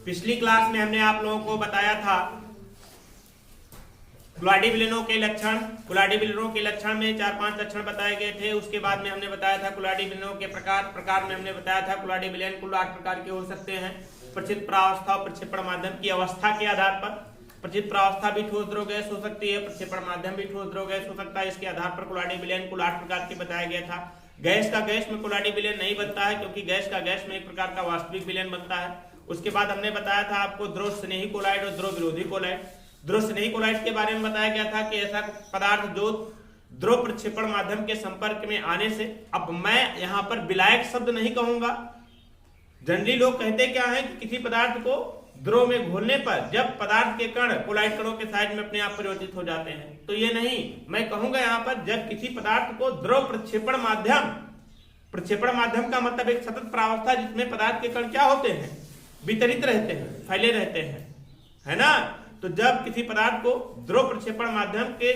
पिछली क्लास में हमने आप लोगों को बताया था कुलाडी विलयनों के लक्षण। कुलाडी विलयनों के लक्षण में 4-5 लक्षण बताए गए थे। उसके बाद में हमने बताया था कुलाडी विलयनों के प्रकार में हमने बताया था कुलाडी विलयन कुल 8 प्रकार के हो सकते हैं। प्रचित प्रावस्था और प्रक्षेपण माध्यम की अवस्था के आधार पर प्रचित प्रावस्था भी ठोस द्रव गैस हो सकती है, प्रक्षेपण माध्यम भी ठोस द्रव गैस हो सकता है। इसके आधार पर कुलाडी विलयन कुल 8 प्रकार के बताया गया था। गैस का गैस में कुलाडी विलयन नहीं बनता है, क्योंकि गैस का गैस में एक प्रकार का वास्तविक विलयन बनता है। उसके बाद हमने बताया था आपको द्रव स्नेही कोलाइड और द्रव विरोधी कोलाइड। द्रव स्नेही कोलाइड के बारे में बताया गया था कि ऐसा पदार्थ जो द्रव प्रक्षेपण माध्यम के संपर्क में आने से, अब मैं यहां पर विलायक शब्द नहीं कहूंगा। जनरली लोग कहते क्या है कि किसी पदार्थ को द्रव में घोलने पर जब पदार्थ के कण कोलाइड कणों के साइज में अपने आप परिवर्तित हो जाते हैं, तो ये नहीं, मैं कहूंगा यहाँ पर जब किसी पदार्थ को द्रव प्रक्षेपण माध्यम का मतलब एक सतत प्रावस्था जिसमें पदार्थ के कण क्या होते हैं, वितरित रहते हैं, फैले रहते हैं, है ना। तो जब किसी पदार्थ को द्रव प्रक्षेपण माध्यम के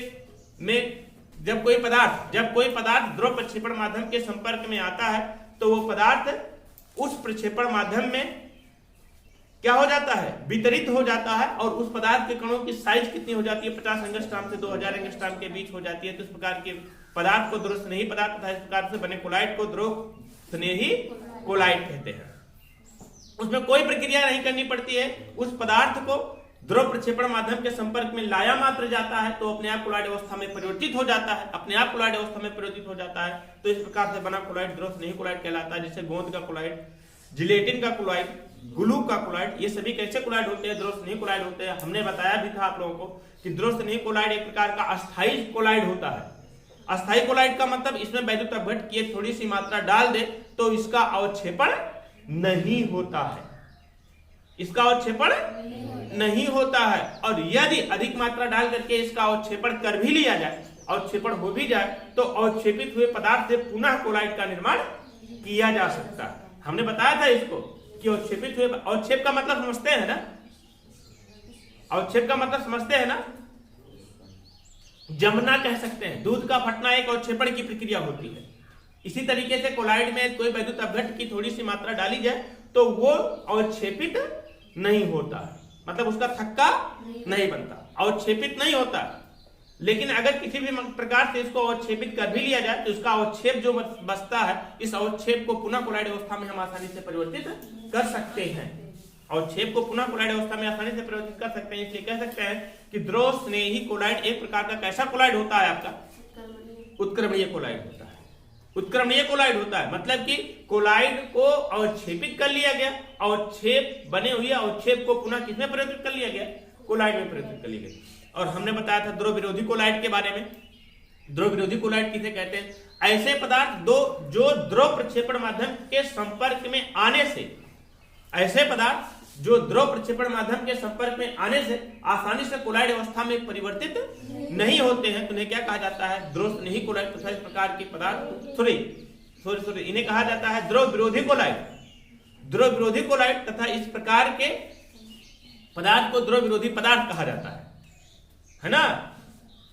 में जब कोई पदार्थ द्रव प्रक्षेपण माध्यम के संपर्क में आता है, तो वो पदार्थ उस प्रक्षेपण माध्यम में क्या हो जाता है, वितरित हो जाता है। और उस पदार्थ के कणों की साइज कितनी हो जाती है, 50 एंगस्ट्रॉम से 2000 एंगस्ट्रॉम के बीच हो जाती है। तो इस प्रकार के पदार्थ को द्रव स्नेही पदार्थ तथा इस प्रकार से बने कोलाइड को द्रव स्नेही कोलाइड कहते हैं। उसमें कोई प्रक्रिया नहीं करनी पड़ती है। उस पदार्थ को द्रव प्रक्षेपण माध्यम के संपर्क में लाया मात्र जाता है तो अपने आप कोलाइड अवस्था में परिवर्तित हो जाता है, अपने आप कोलाइड अवस्था में परिवर्तित हो जाता है। तो इस प्रकार से बना कोलाइड द्रव स्नेही कोलाइड कहलाता है, जैसे गोंद का कोलाइड, जिलेटिन का कोलाइड, ग्लू का कोलाइड, ये सभी कैसे कोलाइड होते हैं, द्रव स्नेही कोलाइड होते हैं। हमने बताया भी था आप लोगों को कि द्रव स्नेही कोलाइड एक प्रकार का अस्थायी कोलाइड होता है। अस्थायी कोलाइड का मतलब इसमें वैद्युत अपघट्ट की थोड़ी सी मात्रा डाल दे तो इसका अवक्षेपण नहीं होता है, इसका अवक्षेपण नहीं होता है। और यदि अधिक मात्रा डाल करके इसका अवक्षेपण कर भी लिया जाए, अवक्षेपण हो भी जाए, तो अवक्षेपित हुए पदार्थ से पुनः कोलाइड का निर्माण किया जा सकता है। हमने बताया था इसको कि अवक्षेपित हुए, अवक्षेप का मतलब समझते हैं ना, अवक्षेप का मतलब समझते हैं ना, जमना कह सकते हैं। दूध का फटना एक अवक्षेपण की प्रक्रिया होती है। इसी तरीके से कोलाइड में कोई वैद्युत अपघट्ट की थोड़ी सी मात्रा डाली जाए तो वो अवक्षेपित नहीं होता है, मतलब उसका थक्का नहीं बनता, अवक्षेपित नहीं होता। लेकिन अगर किसी भी प्रकार से इसको अवक्षेपित कर भी लिया जाए तो इसका अवक्षेप जो बचता है, इस अवक्षेप को पुनः कोलाइड अवस्था में हम आसानी से परिवर्तित कर सकते हैं। अवक्षेप को पुनः कोलाइड अवस्था में आसानी से परिवर्तित कर सकते हैं। इसलिए कह सकते हैं कि द्रव स्नेही कोलाइड एक प्रकार का कैसा कोलाइड होता है, आपका उत्क्रमणीय कोलाइड होता है। उत्क्रमणीय कोलाइड होता है मतलब कि कोलाइड को अवक्षेपित कर लिया गया, अवक्षेप बने हुए अवक्षेप को पुनः किसमें परिवर्तित कर लिया गया, कोलाइड में परिवर्तित कर लिया गया। और हमने बताया था द्रव विरोधी कोलाइड के बारे में। द्रव विरोधी कोलाइड किसे कहते हैं, ऐसे पदार्थ जो द्रव प्रक्षेपण माध्यम के संपर्क में आने से, ऐसे पदार्थ जो द्रव प्रक्षेपण माध्यम के संपर्क में आने से आसानी से कोलाइड अवस्था में परिवर्तित नहीं होते हैं, तो उन्हें क्या कहा जाता है, द्रव स्नेही कोलाइड तथा इस प्रकार के पदार्थ सॉरी इन्हें कहा जाता है द्रव विरोधी कोलाइड। द्रव विरोधी कोलाइड तथा इस प्रकार के पदार्थ को द्रव विरोधी पदार्थ कहा जाता है ना।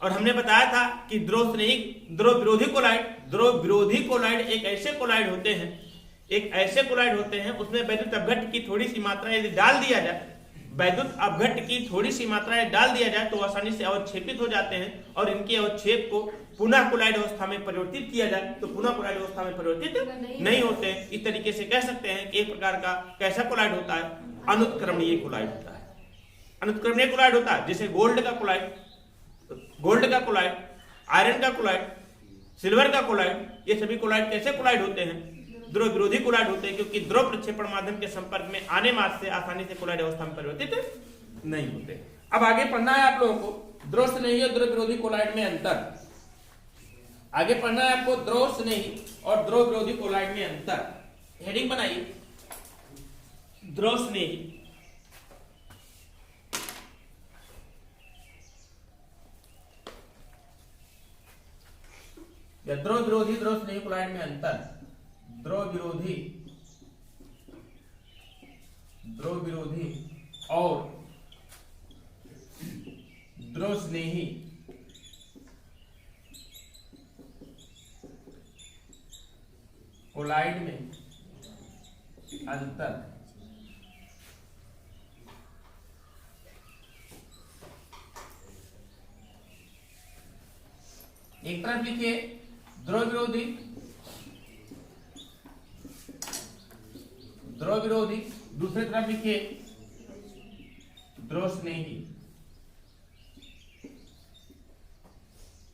और हमने बताया था कि द्रव विरोधी कोलाइड एक ऐसे कोलाइड होते हैं, उसमें वैद्युत अपघट्ट की थोड़ी सी मात्रा यदि डाल दिया जाए, वैद्युत अपघट्ट की थोड़ी सी मात्रा डाल दिया जाए तो आसानी से अवक्षेपित हो जाते हैं। और इनके अवक्षेप को पुनः कोलाइड अवस्था में परिवर्तित किया जाए तो पुनः कोलाइड अवस्था में परिवर्तित नहीं होते हैं। इस तरीके से कह सकते हैं कि एक प्रकार का कैसा कोलाइड होता है, अनुत्क्रमणीय कोलाइड होता है। अनुत्क्रमणीय कोलाइड होता है जैसे गोल्ड का कोलाइड, आयरन का कोलाइड, सिल्वर का कोलाइड, ये सभी कोलाइड कैसे कोलाइड होते हैं, द्रव विरोधी कोलाइड होते हैं, क्योंकि द्रव प्रक्षेपण माध्यम के संपर्क में आने मात्र से आसानी से कोलाइड अवस्था में परिवर्तित नहीं होते। अब आगे पढ़ना है आप लोगों को द्रव स्नेही और द्रव विरोधी कोलाइड में अंतर। आगे पढ़ना है आपको द्रव स्नेही और द्रव विरोधी कोलाइड में अंतर। हेडिंग बनाइए, द्रव स्नेही या द्रव विरोधी द्रव स्नेही कोलाइड में अंतर। द्रव विरोधी और द्रव स्नेही कोलाइड में अंतर। एक तरफ लिखिए द्रव विरोधी, द्रव विरोधी, दूसरी तरफ लिखिए द्रव स्नेही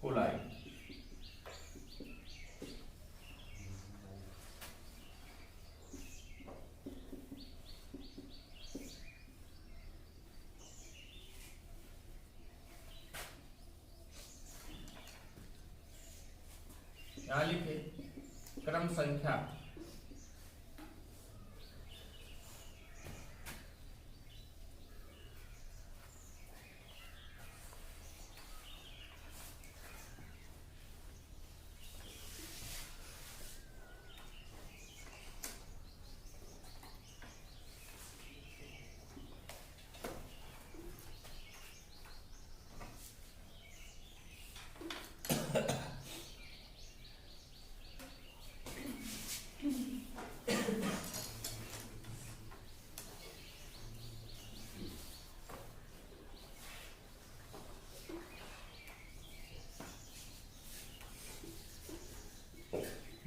कोलाइड। यहां लिखे क्रम संख्या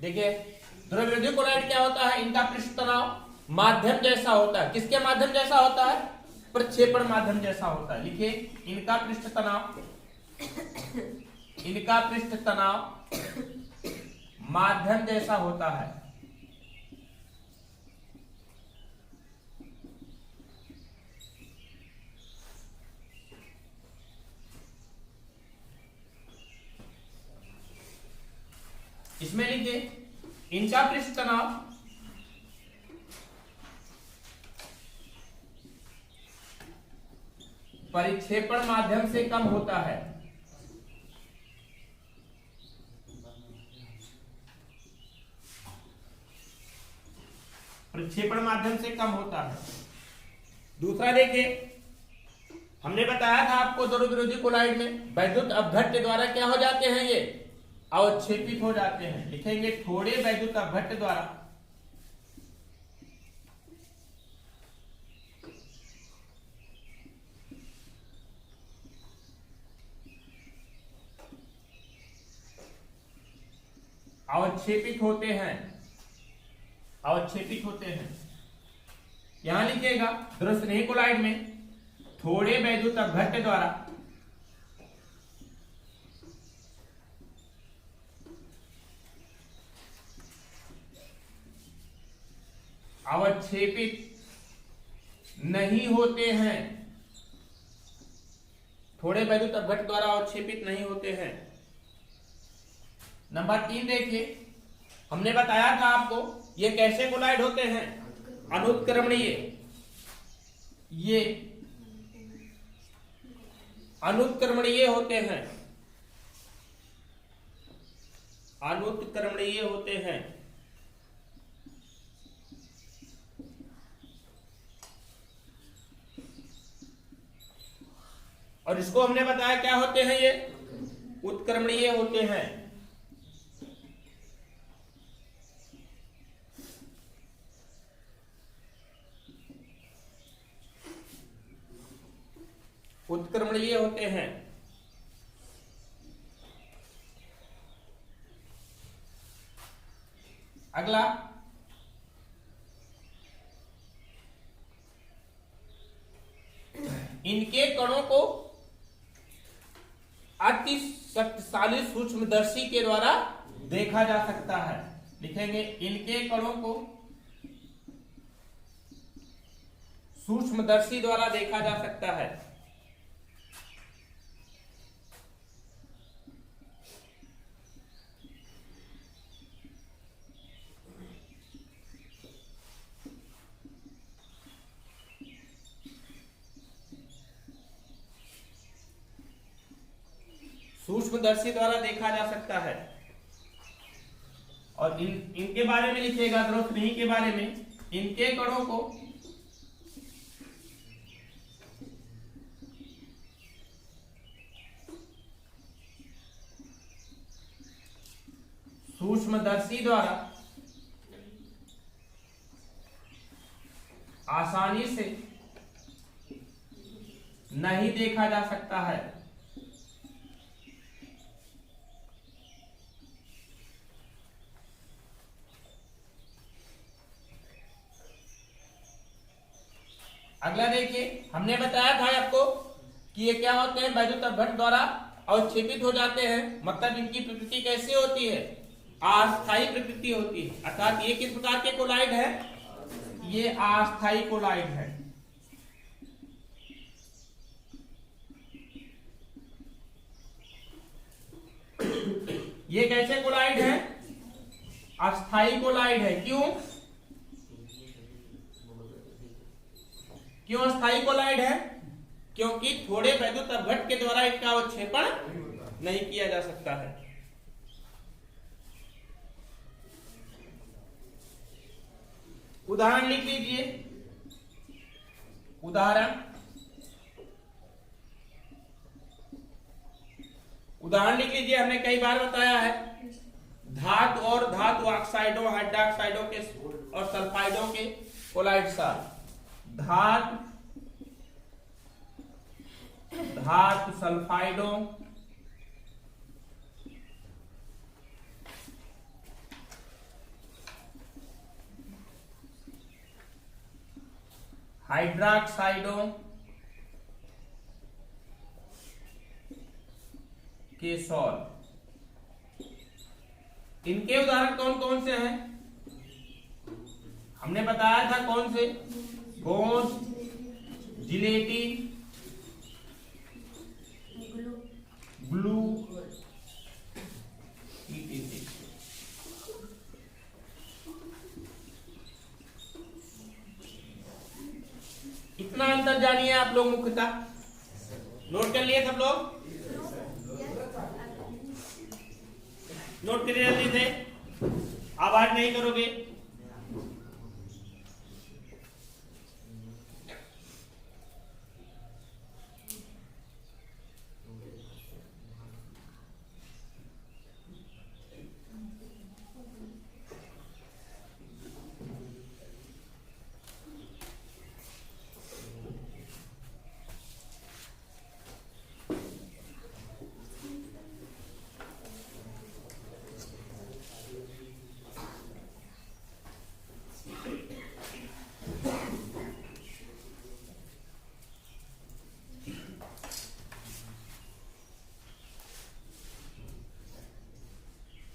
देखिए द्रव विरोधी कोलाइड क्या होता है, इनका पृष्ठ तनाव माध्यम जैसा होता है। किसके माध्यम जैसा होता है? प्रक्षेपण माध्यम जैसा होता है। लिखिए इनका पृष्ठ तनाव, इनका पृष्ठ तनाव माध्यम जैसा होता है। इसमें लिखिए इनका पृष्ठ तनाव परिक्षेपण माध्यम से कम होता है। प्रक्षेपण माध्यम से कम होता है। दूसरा देखिए, हमने बताया था आपको द्रव विरोधी कोलाइड में वैद्युत अपघट्य द्वारा क्या हो जाते हैं, ये अवक्षेपित हो जाते हैं। लिखेंगे थोड़े वैद्युत अपघट्य द्वारा अवक्षेपित होते हैं, अवक्षेपित होते हैं। यहां लिखिएगा द्रव स्नेही कोलाइड में थोड़े वैद्युत अपघट्य द्वारा अवक्षेपित नहीं होते हैं, थोड़े वैद्युत अपघट्य द्वारा अवक्षेपित नहीं होते हैं। नंबर 3 देखिए, हमने बताया था आपको ये कैसे कोलाइड होते हैं, अनुत्क्रमणीय। ये अनुत्क्रमणीय होते हैं, अनुत्क्रमणीय होते हैं। और इसको हमने बताया क्या होते हैं, ये उत्क्रमणीय होते हैं। उत्क्रमणीय होते हैं। अगला इनके कणों को अति शक्तिशाली सूक्ष्मदर्शी के द्वारा देखा जा सकता है। लिखेंगे इनके कणों को सूक्ष्मदर्शी द्वारा देखा जा सकता है। सूक्ष्मदर्शी द्वारा देखा जा सकता है। और इनके बारे में लिखिएगा, द्रव स्नेही के बारे में, इनके कणों को सूक्ष्मदर्शी द्वारा आसानी से नहीं देखा जा सकता है। अगला देखिए, हमने बताया था आपको कि ये क्या होते हैं, वैद्युत अपघट्ट द्वारा अवक्षेपित हो जाते हैं। मतलब इनकी प्रकृति कैसी होती है, अस्थायी प्रकृति होती है। अर्थात ये किस प्रकार के कोलाइड है, ये अस्थायी कोलाइड है। ये कैसे कोलाइड है, अस्थायी कोलाइड है। क्यों क्यों अस्थायी कोलाइड है, क्योंकि थोड़े वैद्युत अपघट्ट के द्वारा इनका अवक्षेपण नहीं किया जा सकता है। उदाहरण लिख लीजिए, उदाहरण लिख लीजिए। हमने कई बार बताया है, धातु और धातु ऑक्साइडों, हाइड्रोक्साइडों के और सल्फाइडों के कोलाइड साथ धातु सल्फाइडों हाइड्रोक्साइडों के सॉल्ट, इनके उदाहरण कौन कौन से हैं, हमने बताया था कौन से, गोंद, जिलेटिन, ग्लू, इतना अंतर जानिए आप लोग मुख्यतः। नोट कर लिए सब लोग, नोट कर जल्दी से, आवाज नहीं करोगे।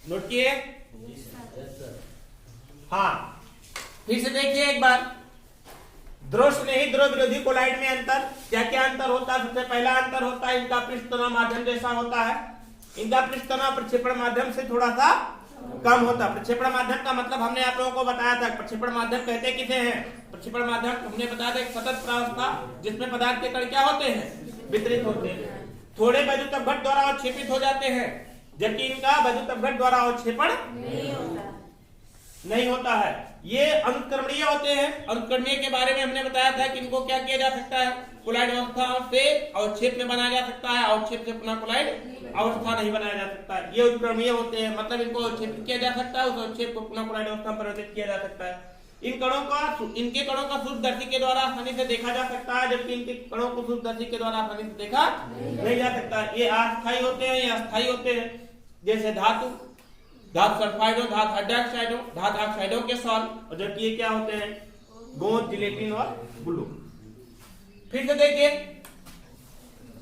नोट किए, हाँ फिर से देखिए एक बार। द्रव स्नेही द्रव विरोधी कोलाइड में अंतर, क्या क्या अंतर होता है। सबसे पहला अंतर होता है इनका पृष्ठ तनाव माध्यम जैसा होता है। इनका पृष्ठ तनाव प्रक्षेपण माध्यम से थोड़ा सा कम होता है। प्रक्षेपण माध्यम का मतलब हमने आप लोगों को बताया था, प्रक्षेपण माध्यम कहते किसे हैं। प्रक्षेपण माध्यम हमने बताया था एक सतत प्रावस्था जिसमें पदार्थ के कण क्या होते हैं, वितरित होते हैं। थोड़े वैद्युत अपघट्ट द्वारा अवक्षेपित हो जाते हैं, जबकि इनका वैद्युत अपघट्ट द्वारा अवक्षेपण नहीं होता है। ये अनुत्क्रमणीय होते हैं। अनुत्क्रमणीय के बारे में हमने बताया था कि इनको क्या किया जा सकता है, कोलाइड अवस्था से अवक्षेप में बनाया जा सकता है, अवक्षेप से पुनः कोलाइड अवस्था नहीं बनाया जा सकता है। ये उत्क्रमणीय होते हैं, मतलब इनको अवक्षेपित किया जा सकता है, उस अवक्षेप को पुनः कोलाइड अवस्था में परिवर्तित किया जा सकता है। इनके कणों का सूक्ष्मदर्शी के द्वारा आसानी से देखा जा सकता है, जबकि इनके कणों को सूक्ष्मदर्शी के द्वारा आसानी से देखा नहीं जा सकता। ये अस्थायी होते हैं, ये अस्थायी होते हैं। जैसे धातु सल्फाइडों, धातु हाइड्रोक्साइडों, धातु ऑक्साइडों के सॉल्ट, और जबकि ये क्या होते हैं, गोंद, जिलेटिन और ग्लू। फिर से देखिए,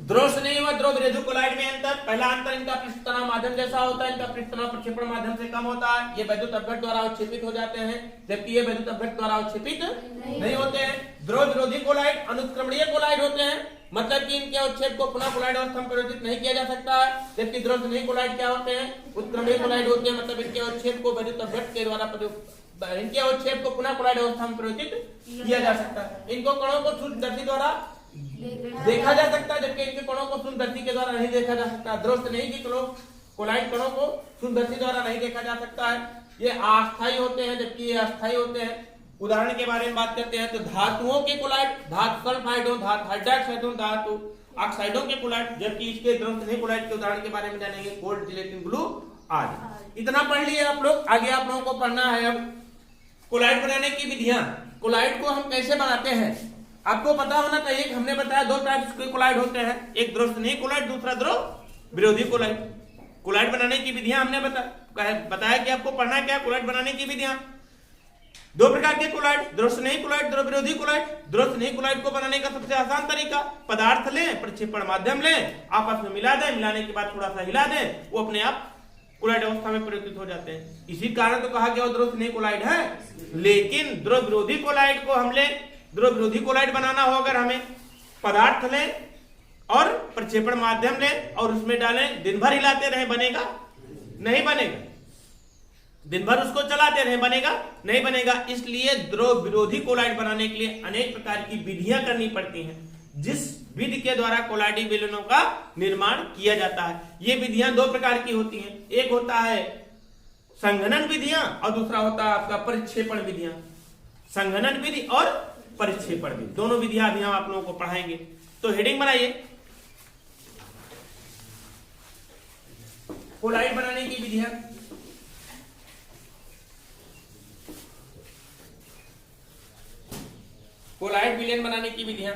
द्रव स्नेही व द्रव विरोधी कोलाइड में अंतर। पहला अंतर, इनका पृष्ठ तनाव माध्यम जैसा होता है, इनका पृष्ठ तनाव प्रक्षेपण माध्यम से कम होता है। ये वैद्युत अपघट्ट द्वारा अवक्षेपित हो जाते हैं, जबकि ये वैद्युत अपघट्ट द्वारा अवक्षेपित नहीं होते हैं। द्रव विरोधी कोलाइड अनुत्क्रमणीय कोलाइड होते हैं, मतलब कि इनके अवक्षेप को पुनः कोलाइड अवस्था में परिवर्तित नहीं किया जा सकता है। जबकि द्रव स्नेही कोलाइड क्या होते हैं, उत्क्रमणीय कोलाइड होते हैं, मतलब इनके अवक्षेप को वैद्युत अपघट्ट के द्वारा इनके अवक्षेप को पुनः कोलाइड अवस्था में परिवर्तित किया जा सकता है। इनको कणों को सूक्ष्मदर्शी द्वारा देखा जा सकता है, जबकि इनके कणों को सूक्ष्मदर्शी के द्वारा नहीं देखा जा सकता। द्रव स्नेही की कोलाइड कणों को सूक्ष्मदर्शी द्वारा नहीं देखा जा सकता है। ये अस्थायी होते हैं, जबकि ये अस्थायी होते हैं। उदाहरण के बारे में बात करते हैं तो धातुओं के कोलाइड, धातु सल्फाइडों, धातु हाइड्रोक्साइडों, धातु ऑक्साइडों के कोलाइड, जबकि इसके द्रव स्नेही कोलाइड के उदाहरण के बारे में जानेंगे, गोल्ड, जिलेटिन, ग्लू आदि। इतना पढ़ लिए आप लोग। आगे आप लोगों को पढ़ना है अब कोलाइड बनाने की विधियां। कोलाइड को हम कैसे बनाते हैं आपको पता होना चाहिए। हमने बताया दो टाइप्स के कोलाइड होते हैं, एक द्रव स्नेही कोलाइड, दूसरा द्रव विरोधी कोलाइड। कोलाइड बनाने की विधियां हमने बताया कि आपको पढ़ना क्या, कोलाइड बनाने की विधियां। दो प्रकार के कोलाइड, द्रव स्नेही कोलाइड, द्रव विरोधी कोलाइड। द्रव स्नेही कोलाइड को बनाने का सबसे आसान तरीका, पदार्थ लें, प्रक्षेपण माध्यम लें, आपस में मिला दें, मिलाने के बाद थोड़ा सा हिला दें, वो अपने आप कोलाइड अवस्था में परिवर्तित हो जाते हैं। इसी कारण तो कहा गया द्रव स्नेही कोलाइड है। लेकिन द्रव विरोधी कोलाइड को हम ले, द्रव विरोधी कोलाइड बनाना हो अगर हमें, पदार्थ लें और प्रक्षेपण माध्यम लें और उसमें डालें, दिन भर हिलाते रहे, बनेगा नहीं बनेगा। दिन भर उसको चलाते रहे, बनेगा नहीं बनेगा। इसलिए द्रव विरोधी कोलाइड बनाने के लिए अनेक प्रकार की विधियां करनी पड़ती हैं, जिस विधि के द्वारा कोलाइडी विलयनों का निर्माण किया जाता है। ये विधियां दो प्रकार की होती हैं, एक होता है संघनन विधियां और दूसरा होता है आपका परिक्षेपण विधियां। संघनन विधि और परिक्षेपण विधि, दोनों विधियां अभी हम आप लोगों को पढ़ाएंगे। तो हेडिंग बनाइए, कोलाइड बनाने की विधियां। कोलाइड विलयन बनाने की विधियां।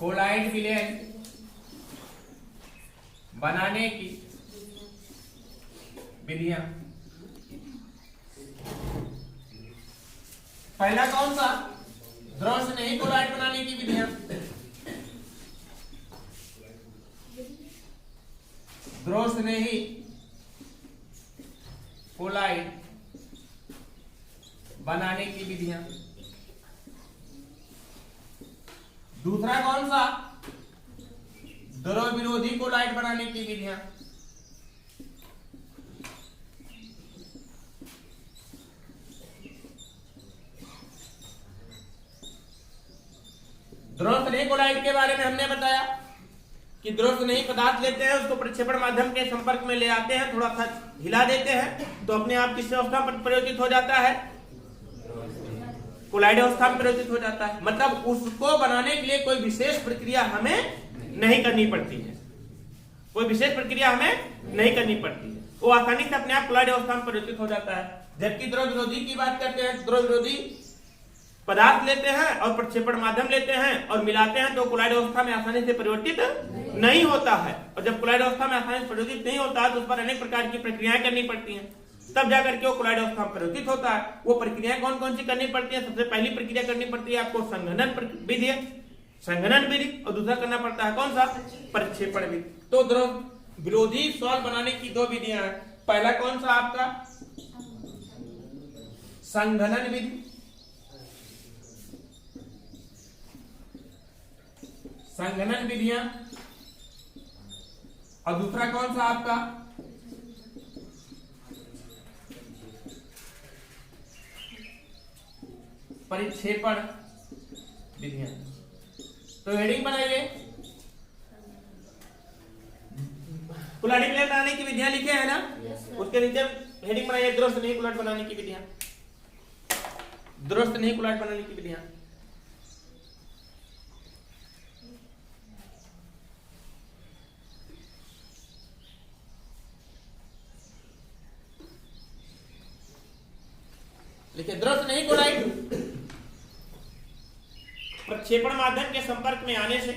कोलाइड विलयन बनाने की विधियां। पहला कौन सा, द्रव स्नेही कोलाइड बनाने की विधियां। द्रव स्नेही कोलाइड बनाने की विधियां। दूसरा कौन सा, द्रव विरोधी कोलाइड बनाने की विधियां। द्रव स्नेही कोलाइड के बारे में हमने बताया कि द्रव स्नेही पदार्थ लेते हैं, उसको प्रक्षेपण माध्यम के संपर्क में ले आते हैं, थोड़ा सा हिला देते हैं, तो अपने आप किस अवस्था पर परिवर्तित हो जाता है, कोलाइड अवस्था में परिवर्तित हो जाता है। मतलब उसको बनाने के लिए कोई विशेष प्रक्रिया हमें नहीं करनी पड़ती है, कोई विशेष प्रक्रिया हमें नहीं करनी पड़ती है, वो आसानी से अपने आप कोलाइड अवस्था में परिवर्तित हो जाता है। जबकि द्रव विरोधी की बात करते हैं, द्रव विरोधी पदार्थ लेते हैं और प्रक्षेपण माध्यम लेते हैं और मिलाते हैं, तो कोलाइड अवस्था में आसानी से परिवर्तित नहीं होता है। और जब कोलाइड अवस्था में आसानी से परिवर्तित नहीं होता है तो उस पर अनेक प्रकार की प्रक्रियाएं करनी पड़ती हैं, तब जाकर के वो कोलाइड अवस्था में परिवर्तित होता है। वो प्रक्रियाएं कौन कौन सी करनी पड़ती है? सबसे पहली प्रक्रिया करनी पड़ती है आपको संघनन विधि, संघनन विधि, और दूसरा करना पड़ता है कौन सा, प्रक्षेपण विधि। तो द्रव विरोधी सॉल्व बनाने की दो विधियां हैं। पहला कौन सा आपका संघनन विधि, संघनन विधियां, और दूसरा कौन सा आपका परिक्षेपण विधियां। तो हेडिंग बनाइए, कोलाइड विलयन बनाने की विधियां लिखे हैं ना, उसके नीचे हेडिंग बनाइए द्रव स्नेही कोलाइड बनाने की विधियां, द्रव स्नेही कोलाइड बनाने की विधियां। देखिए, द्रव स्नेही कोलाइड प्रक्षेपण माध्यम के संपर्क में आने से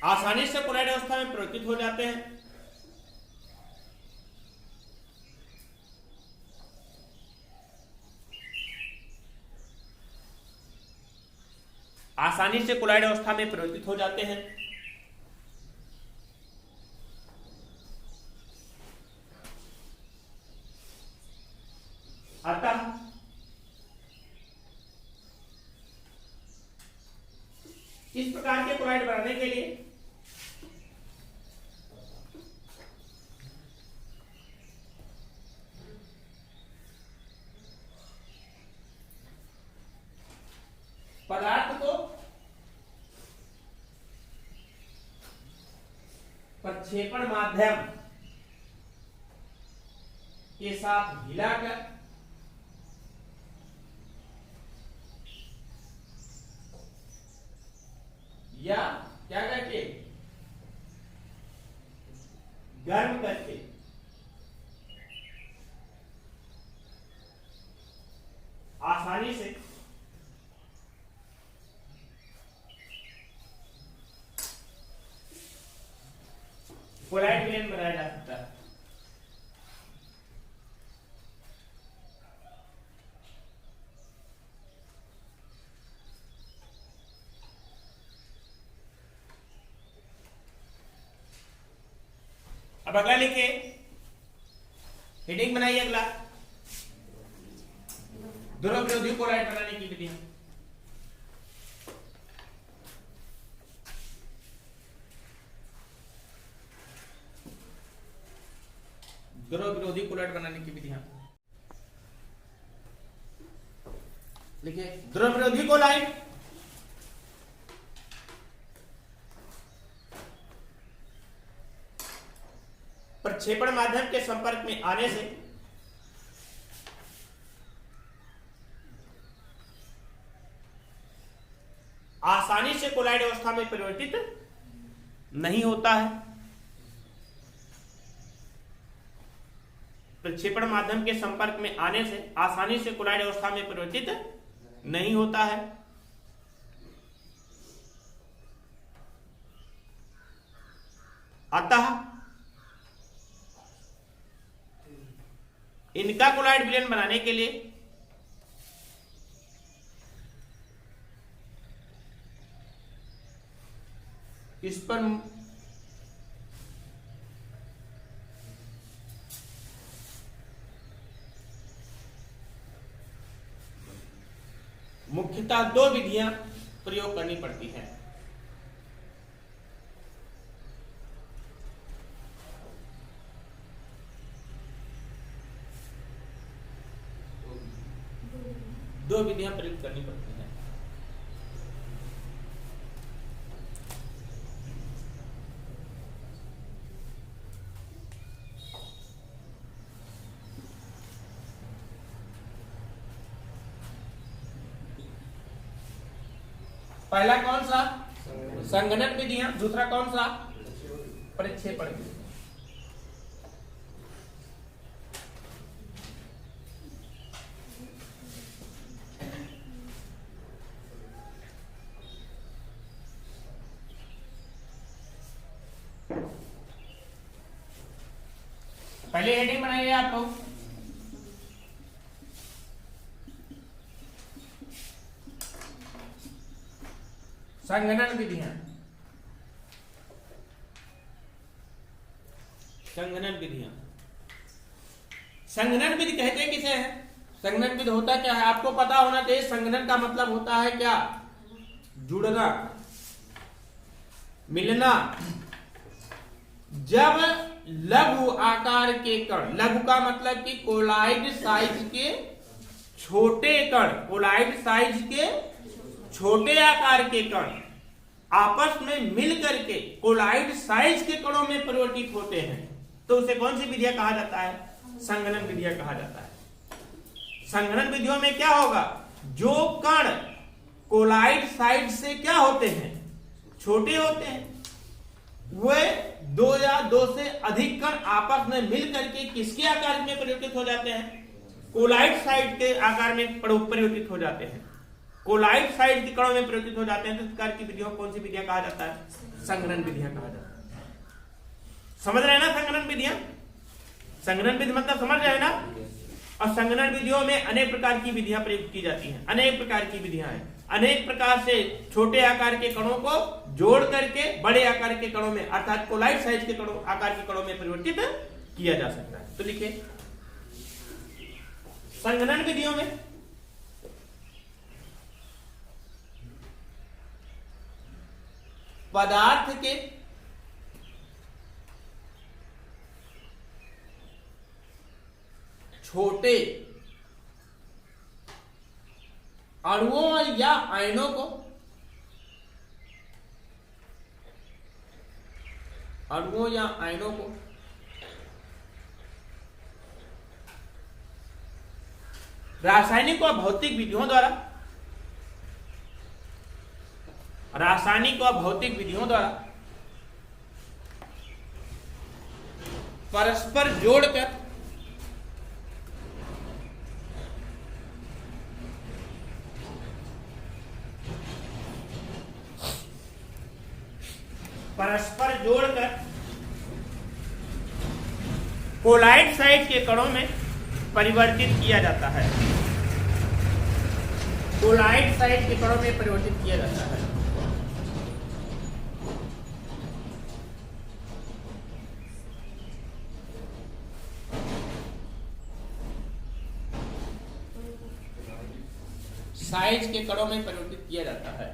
आसानी से कोलाइड अवस्था में परिवर्तित हो जाते हैं। आसानी से कोलाइड अवस्था में परिवर्तित हो जाते हैं। अतः इस प्रकार के कोलाइड बनाने के लिए पदार्थ को प्रक्षेपण माध्यम के साथ हिलाकर या क्या करके गर्म करके आसानी से कोलाइड विलयन बनाया जा सकता है। अब अगला लिखिए, हेडिंग बनाइए अगला, ध्रुव विरोधी कोलाइड बनाने की विधि। ध्रुव विरोधी कोलाइड बनाने की विधियां लिखिए। ध्रुव विरोधी कोलाइड प्रक्षेपण माध्यम के संपर्क में आने से आसानी से कोलाइड अवस्था में परिवर्तित नहीं होता है। प्रक्षेपण माध्यम के संपर्क में आने से आसानी से कोलाइड अवस्था में परिवर्तित नहीं होता है। अतः इनका कोलाइड विलयन बनाने के लिए इस पर मुख्यतः दो विधियां प्रयोग करनी पड़ती हैं। दो विधियां प्रयुक्त करनी पड़ती हैं। पहला कौन सा? संघनन विधियां। दूसरा कौन सा? प्रक्षेपण विधि। पहले हेडिंग बनाइए आप लोग। संघनन विधियां। संघनन विधियां। संघनन विधि कहते किसे हैं? संघनन विधि होता क्या है आपको पता होना चाहिए। संघनन का मतलब होता है क्या? जुड़ना, मिलना। जब लघु आकार के कण, लघु का मतलब कि कोलाइड साइज के छोटे कण, कोलाइड साइज के छोटे आकार के कण आपस में मिल करके कोलाइड साइज के कणों में परिवर्तित होते हैं तो उसे कौन सी विधियां कहा जाता है? संघनन विधियां कहा जाता है। संघनन विधियों में क्या होगा? जो कण कोलाइड साइड से क्या होते हैं? छोटे होते हैं, वे दो या दो से अधिक कण आपस में मिल करके किसके आकार में परिवर्तित हो जाते हैं? कोलाइड साइड के आकार में परिवर्तित हो जाते हैं। कोलाइड साइड के कणों में परिवर्तित हो जाते हैं तो इस प्रकार की विधियों कौन सी विधियां कहा जाता है? संघनन विधियां कहा जाता है। समझ रहे हैं ना संघनन विधियां? संघनन विधि मतलब समझ रहे हैं ना? और संघनन विधियों में अनेक प्रकार की विधियां प्रयुक्त की जाती हैं। अनेक प्रकार की विधियां हैं। अनेक प्रकार से छोटे आकार के कणों को जोड़ करके बड़े आकार के कणों में अर्थात कोलाइड साइज के कणों आकार के कणों में परिवर्तित किया जा सकता है। तो लिखिए संघनन विधियों में पदार्थ के छोटे अणुओं या आयनों को अणुओं या आयनों को रासायनिक और भौतिक विधियों द्वारा परस्पर जोड़कर कोलाइड साइट के कणों में परिवर्तित किया जाता है। कोलाइड साइट के कणों में परिवर्तित किया जाता है। साइज के कणों में परिवर्तित किया जाता है।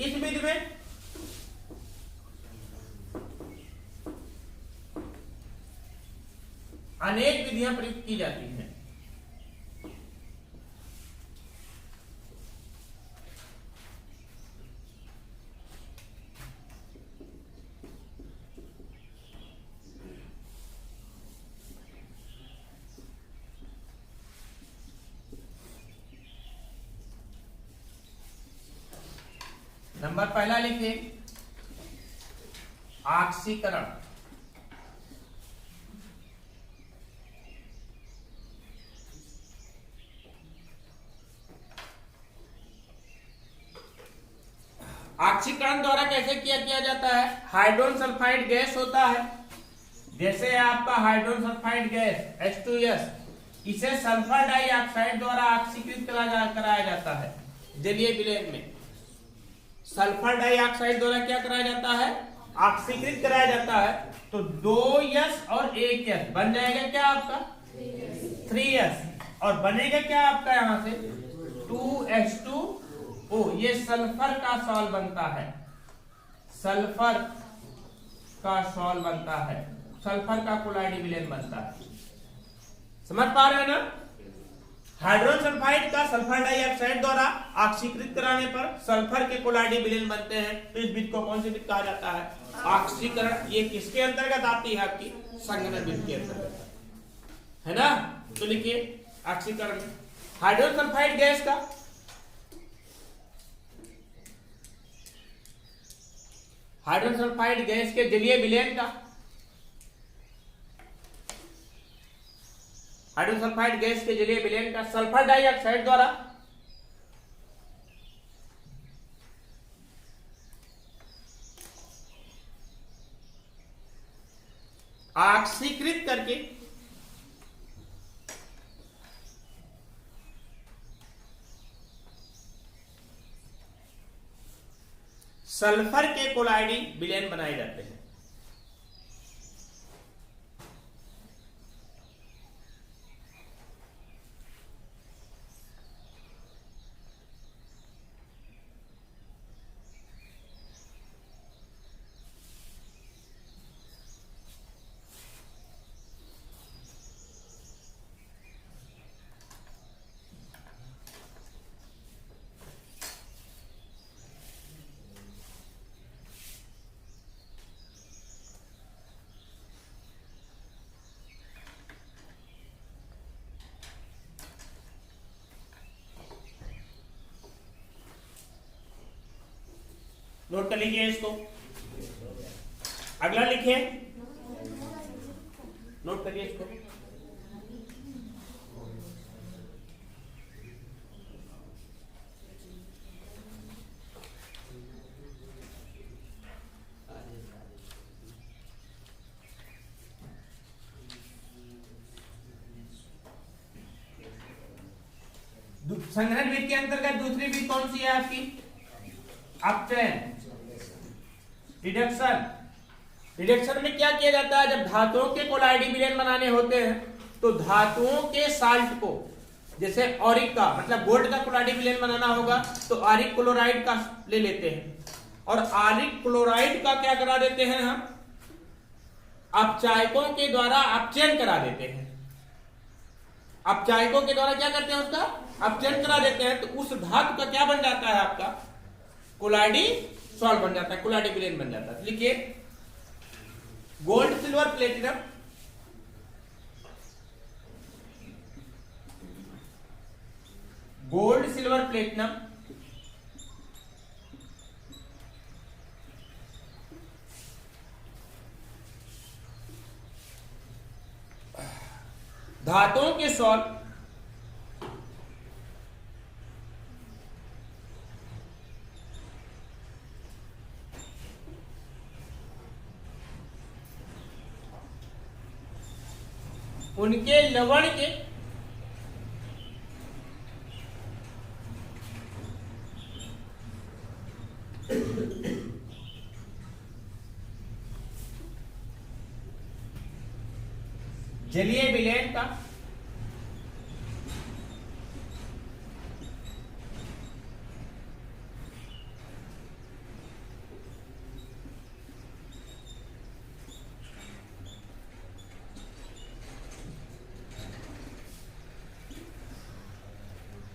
इस विधि में अनेक विधियां प्रयुक्त की जाती हैं। नंबर पहला लिखिए ऑक्सीकरण। ऑक्सीकरण द्वारा कैसे किया जाता है? हाइड्रोजन सल्फाइड गैस होता है, जैसे आपका हाइड्रोजन सल्फाइड गैस H2S, इसे सल्फर डाइऑक्साइड द्वारा ऑक्सीकृत कराया जाता है। जलीय विलयन में सल्फर डाइऑक्साइड द्वारा क्या कराया जाता है? ऑक्सीकृत कराया जाता है। तो 2S और 1S बन जाएगा क्या आपका? 3S, और बनेगा क्या आपका यहां से? 2H2O। ये सल्फर का सॉल बनता है, सल्फर का सॉल बनता है, सल्फर का कोलाइड विलयन बनता है। समझ पा रहे हैं ना? हाइड्रोजन सल्फाइड का सल्फर डाइऑक्साइड द्वारा ऑक्सीकृत कराने पर सल्फर के कोलाइड विलयन बनते हैं। तो इस विधि को कौन सी विधि कहा जाता है? ऑक्सीकरण। ये किसके अंतर्गत आती है? आपकी संघनन विधि के अंतर्गत, है ना? तो लिखिए ऑक्सीकरण। हाइड्रोजन सल्फाइड गैस का हाइड्रोजन सल्फाइड गैस के जलीय विलयन का हाइड्रोजन सल्फाइड गैस के जलीय विलयन का सल्फर डाइऑक्साइड द्वारा ऑक्सीकृत करके सल्फर के कोलाइडी विलयन बनाए जाते हैं। नोट कर लीजिए इसको। अगला लिखिए, नोट करिए इसको। संघनन विधि के अंतर्गत दूसरी विधि कौन सी है आपकी? अपचयन। रिडक्शन में क्या किया जाता है? जब धातुओं के कोलाइडी विलयन बनाने होते हैं तो धातुओं के साल्ट को, जैसे ऑरिक का मतलब गोल्ड का कोलाइडी विलयन बनाना होगा तो ऑरिक क्लोराइड का ले लेते हैं, और आरिक क्लोराइड का क्या करा देते हैं हम, अपचायकों के द्वारा अपचयन करा देते हैं। अपचायकों के द्वारा क्या करते हैं, उसका अपचयन करा देते हैं। तो उस धातु का क्या बन जाता है आपका, कोलाइडी सॉल्ट बन जाता है, कोलाइडी ब्रेन बन जाता है। लिखिए gold silver platinum, gold silver platinum धातुओं के सॉल्ट उनके लवण के जलीय विलयन का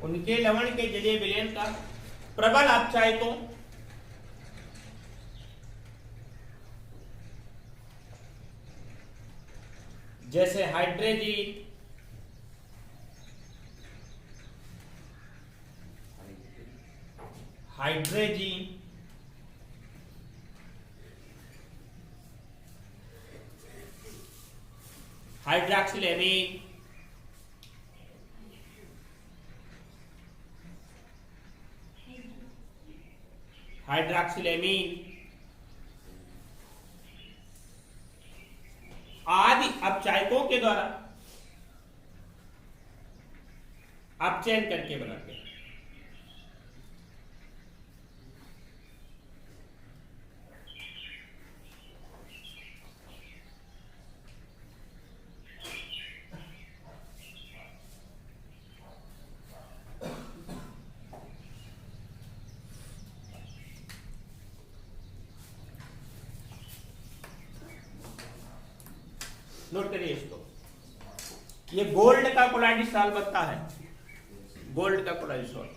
उनके लवण के जलीय विलयन का प्रबल अपचायकों जैसे हाइड्रेजीन, हाइड्रॉक्सिलेमीन, आदि अपचायकों के द्वारा अपचयन करके बनाते हैं। नोट करिए इसको, ये गोल्ड का कोलाइडी सॉल्ट बनता है, गोल्ड का कोलाइडी सॉल्ट।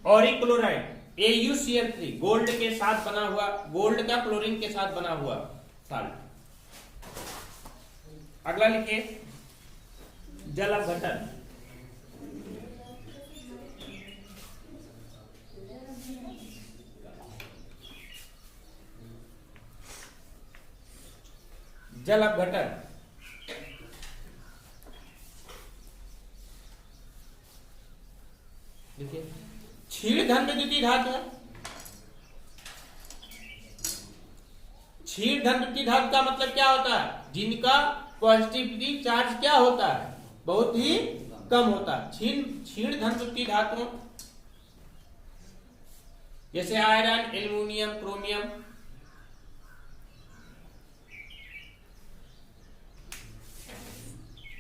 ऑरिक्लोराइड AuCl3 गोल्ड के साथ बना हुआ, गोल्ड का क्लोरीन के साथ बना हुआ साल्ट। अगला लिखिए जल अपघटन, जल अपघटन देखिए क्षीण धन विद्युतीय धातु है। क्षीण धन विद्युतीय धातु का मतलब क्या होता है, जिनका पॉजिटिविटी चार्ज क्या होता है, बहुत ही कम होता है। क्षीण धन विद्युतीय धातु जैसे iron, aluminium, chromium,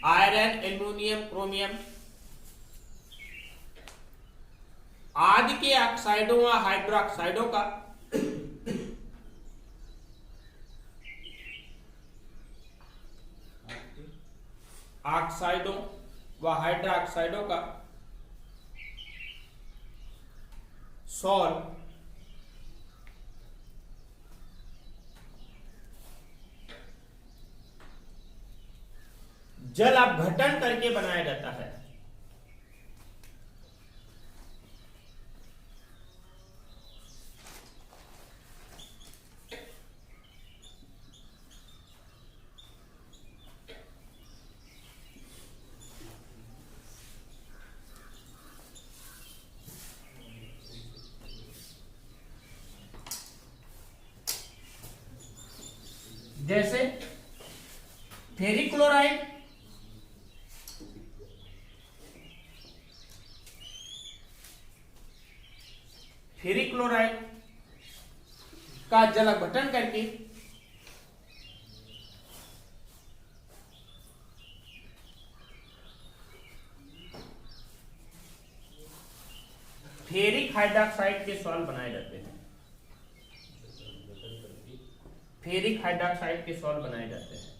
iron, aluminium, chromium आदि के ऑक्साइडों व हाइड्रोक्साइडों का ऑक्साइडों व हाइड्रोक्साइडों का सॉल्ट जल अपघटन करके बनाया जाता है। जैसे फेरिक क्लोराइड, फेरिक क्लोराइड का जल अपघटन करके फेरिक हाइड्रोक्साइड के सॉल्ट बनाए जाते हैं। फेरिक हाइड्रोक्साइड के सॉल्ट बनाए जाते हैं।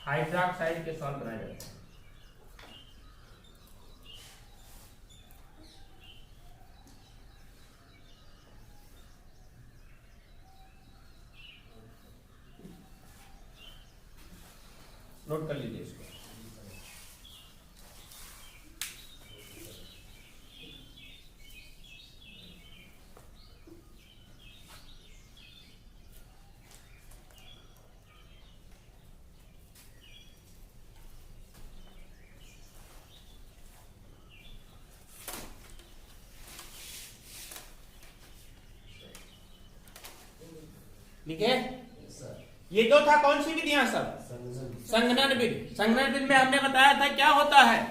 हाइड्रोक्साइड के सॉल्ट बनाए जाते हैं। नोट कर लीजिए इसको। ठीक है, ये दो था कौन सी विधियां सब? संघनन विधि। संघनन विधि में हमने बताया था क्या होता है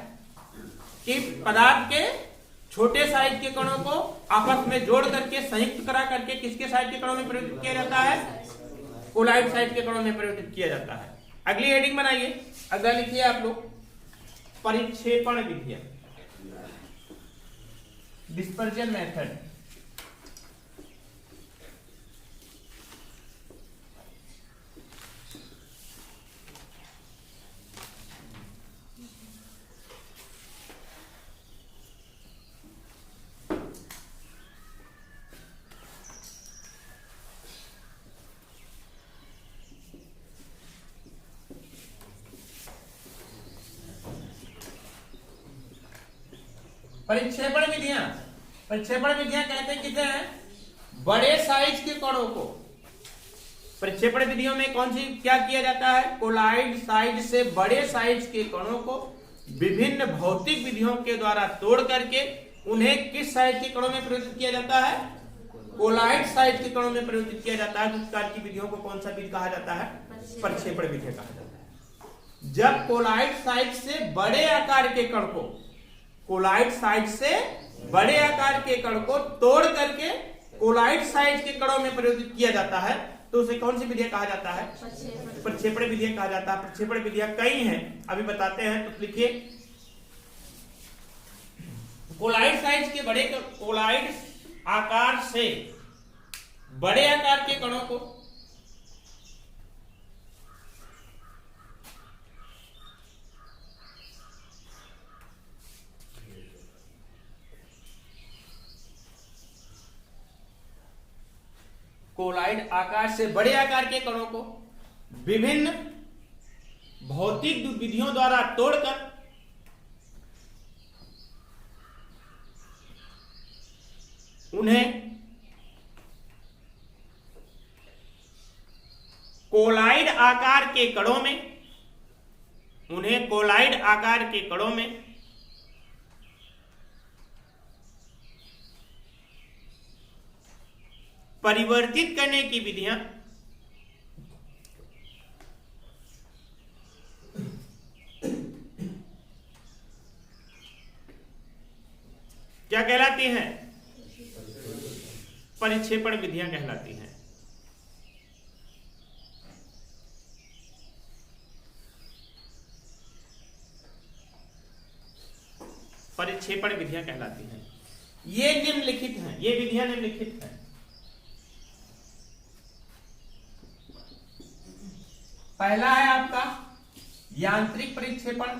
कि पदार्थ के छोटे साइज के कणों को आपस में जोड़ करके संयुक्त करा करके किसके साइज के कणों में परिवर्तित किया जाता है? कोलाइड साइज के कणों में परिवर्तित किया जाता है। अगली हेडिंग बनाइए, अगला लिखिए आप लोग परिक्षेपण विधियां, डिस्पर्जन मेथड। परिक्षेपण विधियां, परिक्षेपण विधियां कहते हैं किसे हैं? बड़े साइज के कणों को। परिक्षेपण विधियों में कौन सी क्या किया जाता है? कोलाइड साइज से बड़े साइज के कणों को विभिन्न भौतिक विधियों के द्वारा तोड़ करके उन्हें किस साइज के कणों में परिवर्तित किया जाता है? कोलाइड साइज के कणों में परिवर्तित किया जाता है। उस प्रकार की विधियों को कौन सा विधि कहा जाता है? परिक्षेपण विधि कहा जाता है। जब कोलाइड साइज से बड़े आकार के कण को, कोलाइड साइज से बड़े आकार के कण को तोड़ करके कोलाइड साइज के कणों में परिवर्तित किया जाता है तो उसे कौन सी विधियां कहा जाता है? प्रक्षेपण विधियां कहा जाता है। प्रक्षेपण विधियां कई हैं, अभी बताते हैं। तो लिखिए, कोलाइड साइज के बड़े, कोलाइड आकार से बड़े आकार के कणों को कोलाइड आकार से बड़े आकार के कणों को विभिन्न भौतिक विधियों द्वारा तोड़कर उन्हें कोलाइड आकार के कणों में, उन्हें कोलाइड आकार के कणों में परिवर्तित करने की विधियां क्या कहलाती हैं? परिक्षेपण विधियां कहलाती हैं। परिक्षेपण विधियां कहलाती हैं। ये निम्नलिखित हैं, ये विधियां निम्नलिखित हैं। पहला है आपका यांत्रिक परिक्षेपण,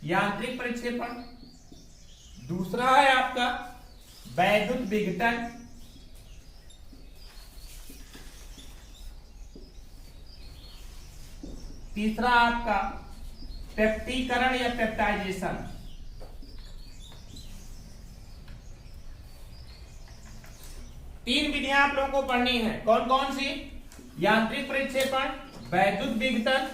यांत्रिक परिक्षेपण। दूसरा है आपका वैद्युत विघटन, तीसरा आपका पेप्टीकरण या पेप्टाइजेशन, तीन विधियां आप लोगों को पढ़नी है। कौन कौन सी? यांत्रिक प्रतिक्षेपण, वैद्युत विघटन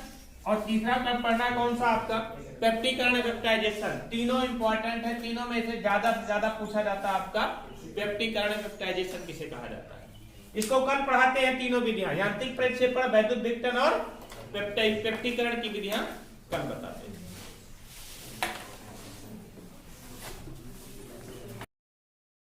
और तीसरा कब पढ़ना कौन सा आपका? पेप्टिकरण पेप्टाइजेशन। तीनों इंपॉर्टेंट है, तीनों में से ज्यादा पूछा जाता है आपका पेप्टिकरण पेप्टाइजेशन किसे कहा जाता है। इसको कल पढ़ाते हैं तीनों विधियां, यांत्रिक प्रतिक्षेपण, वैद्युत विघटन और पेप्टिकरण की विधियां कल बताते हैं।